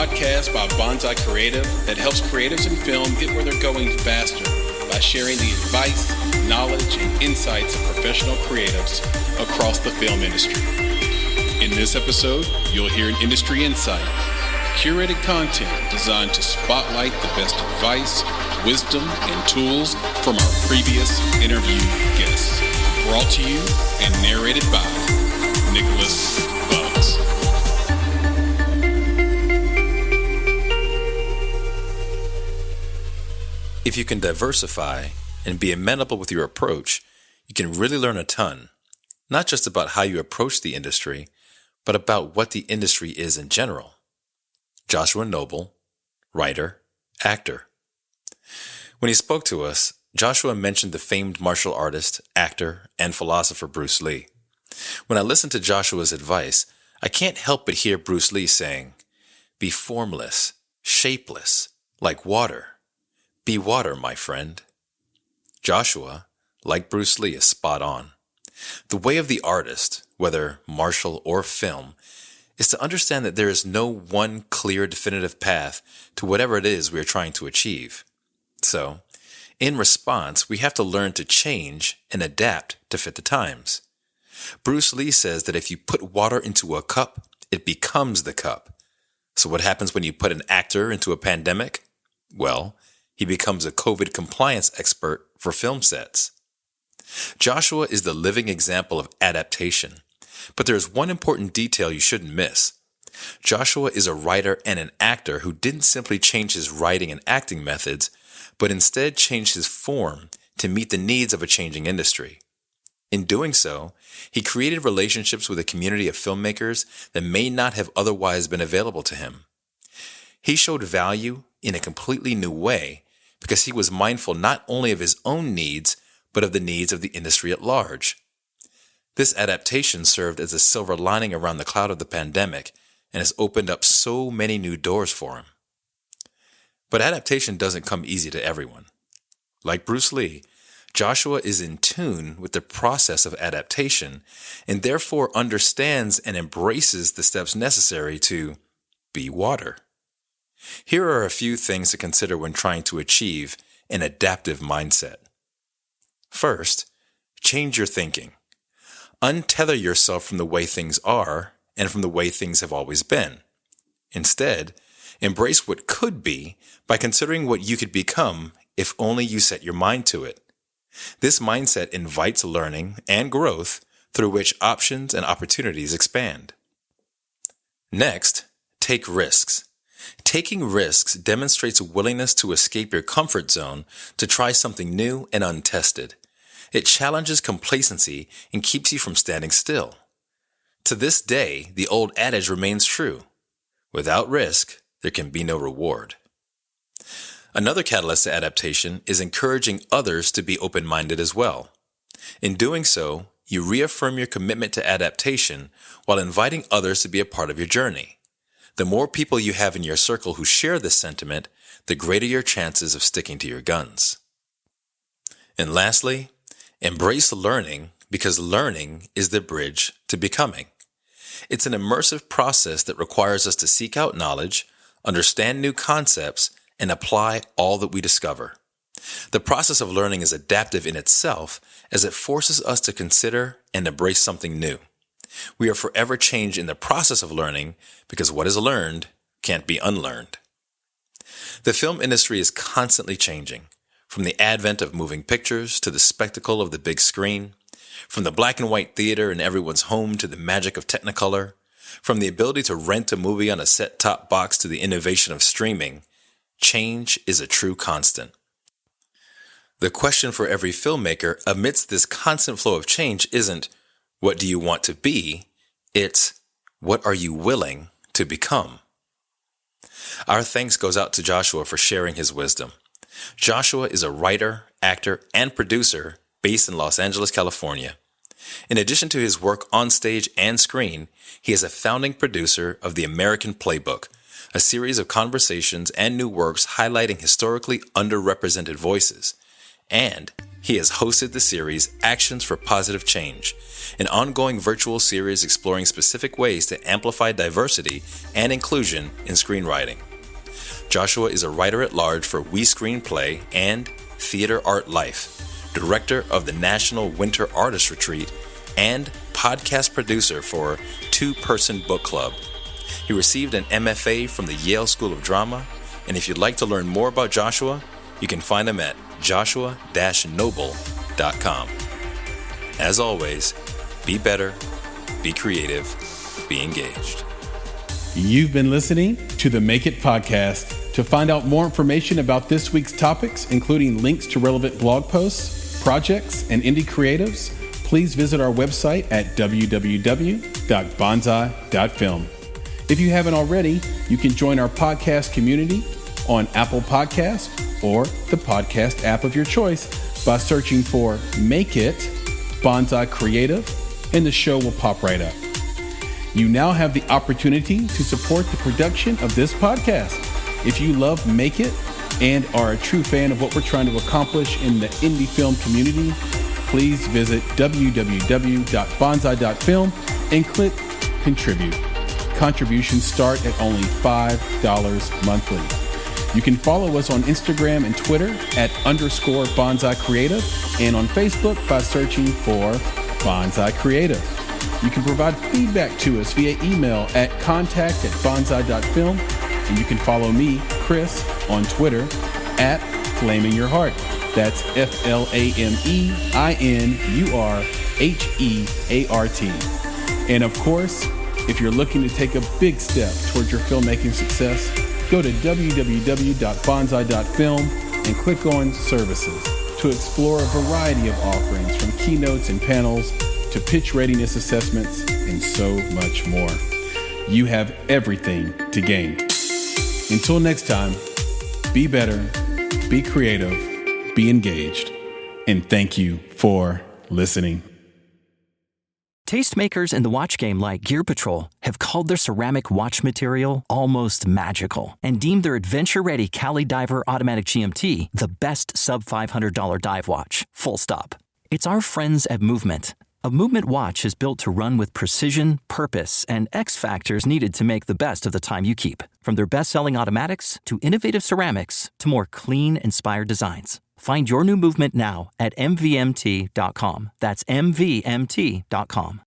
podcast by Bonsai Creative that helps creatives in film get where they're going faster by sharing the advice, knowledge, and insights of professional creatives across the film industry. In this episode, you'll hear an industry insight, curated content designed to spotlight the best advice, wisdom, and tools from our previous interview guests. Brought to you and narrated by Nicholas Bugs. If you can diversify and be amenable with your approach, you can really learn a ton, not just about how you approach the industry, but about what the industry is in general. Joshua Noble, writer, actor. When he spoke to us, Joshua mentioned the famed martial artist, actor, and philosopher Bruce Lee. When I listened to Joshua's advice, I can't help but hear Bruce Lee saying, "Be formless, shapeless, like water. Be water, my friend." Joshua, like Bruce Lee, is spot on. The way of the artist, whether martial or film, is to understand that there is no one clear, definitive path to whatever it is we are trying to achieve. So, in response, we have to learn to change and adapt to fit the times. Bruce Lee says that if you put water into a cup, it becomes the cup. So what happens when you put an actor into a pandemic? Well, he becomes a COVID compliance expert for film sets. Joshua is the living example of adaptation, but there is one important detail you shouldn't miss. Joshua is a writer and an actor who didn't simply change his writing and acting methods, but instead changed his form to meet the needs of a changing industry. In doing so, he created relationships with a community of filmmakers that may not have otherwise been available to him. He showed value in a completely new way because he was mindful not only of his own needs, but of the needs of the industry at large. This adaptation served as a silver lining around the cloud of the pandemic and has opened up so many new doors for him. But adaptation doesn't come easy to everyone. Like Bruce Lee, Joshua is in tune with the process of adaptation and therefore understands and embraces the steps necessary to be water. Here are a few things to consider when trying to achieve an adaptive mindset. First, change your thinking. Untether yourself from the way things are and from the way things have always been. Instead, embrace what could be by considering what you could become if only you set your mind to it. This mindset invites learning and growth through which options and opportunities expand. Next, take risks. Taking risks demonstrates a willingness to escape your comfort zone to try something new and untested. It challenges complacency and keeps you from standing still. To this day, the old adage remains true. Without risk, there can be no reward. Another catalyst to adaptation is encouraging others to be open-minded as well. In doing so, you reaffirm your commitment to adaptation while inviting others to be a part of your journey. The more people you have in your circle who share this sentiment, the greater your chances of sticking to your guns. And lastly, embrace learning because learning is the bridge to becoming. It's an immersive process that requires us to seek out knowledge, understand new concepts, and apply all that we discover. The process of learning is adaptive in itself as it forces us to consider and embrace something new. We are forever changed in the process of learning because what is learned can't be unlearned. The film industry is constantly changing, from the advent of moving pictures to the spectacle of the big screen, from the black and white theater in everyone's home to the magic of Technicolor, from the ability to rent a movie on a set-top box to the innovation of streaming. Change is a true constant. The question for every filmmaker amidst this constant flow of change isn't, what do you want to be? It's, what are you willing to become? Our thanks goes out to Joshua for sharing his wisdom. Joshua is a writer, actor, and producer based in Los Angeles, California. In addition to his work on stage and screen, he is a founding producer of The American Playbook, a series of conversations and new works highlighting historically underrepresented voices, and He has hosted the series Actions for Positive Change, an ongoing virtual series exploring specific ways to amplify diversity and inclusion in screenwriting. Joshua is a writer-at-large for We Screenplay and Theater Art Life, director of the National Winter Artist Retreat, and podcast producer for Two Person Book Club. He received an MFA from the Yale School of Drama, and if you'd like to learn more about Joshua, you can find him at joshua-noble.com. As always, be better, be creative, be engaged. You've been listening to the Make It podcast. To find out more information about this week's topics, including links to relevant blog posts, projects, and indie creatives, please visit our website at www.bonsai.film. If you haven't already, you can join our podcast community on Apple Podcasts or the podcast app of your choice by searching for Make It Bonsai Creative, and the show will pop right up. You now have the opportunity to support the production of this podcast. If you love Make It and are a true fan of what we're trying to accomplish in the indie film community, please visit www.bonsai.film and click Contribute. Contributions start at only $5 monthly. You can follow us on Instagram and Twitter at _Bonsai Creative and on Facebook by searching for Bonsai Creative. You can provide feedback to us via email at contact@bonsai.film, and you can follow me, Chris, on Twitter at Flaming Your Heart. That's FLAMEINURHEART. And of course, if you're looking to take a big step towards your filmmaking success, go to www.bonsai.film and click on Services to explore a variety of offerings from keynotes and panels to pitch readiness assessments and so much more. You have everything to gain. Until next time, be better, be creative, be engaged, and thank you for listening. Tastemakers in the watch game like Gear Patrol have called their ceramic watch material almost magical and deemed their adventure-ready Cali Diver Automatic GMT the best sub-$500 dive watch, full stop. It's our friends at Movement. A Movement watch is built to run with precision, purpose, and X factors needed to make the best of the time you keep. From their best-selling automatics to innovative ceramics to more clean, inspired designs. Find your new Movement now at mvmt.com. That's mvmt.com.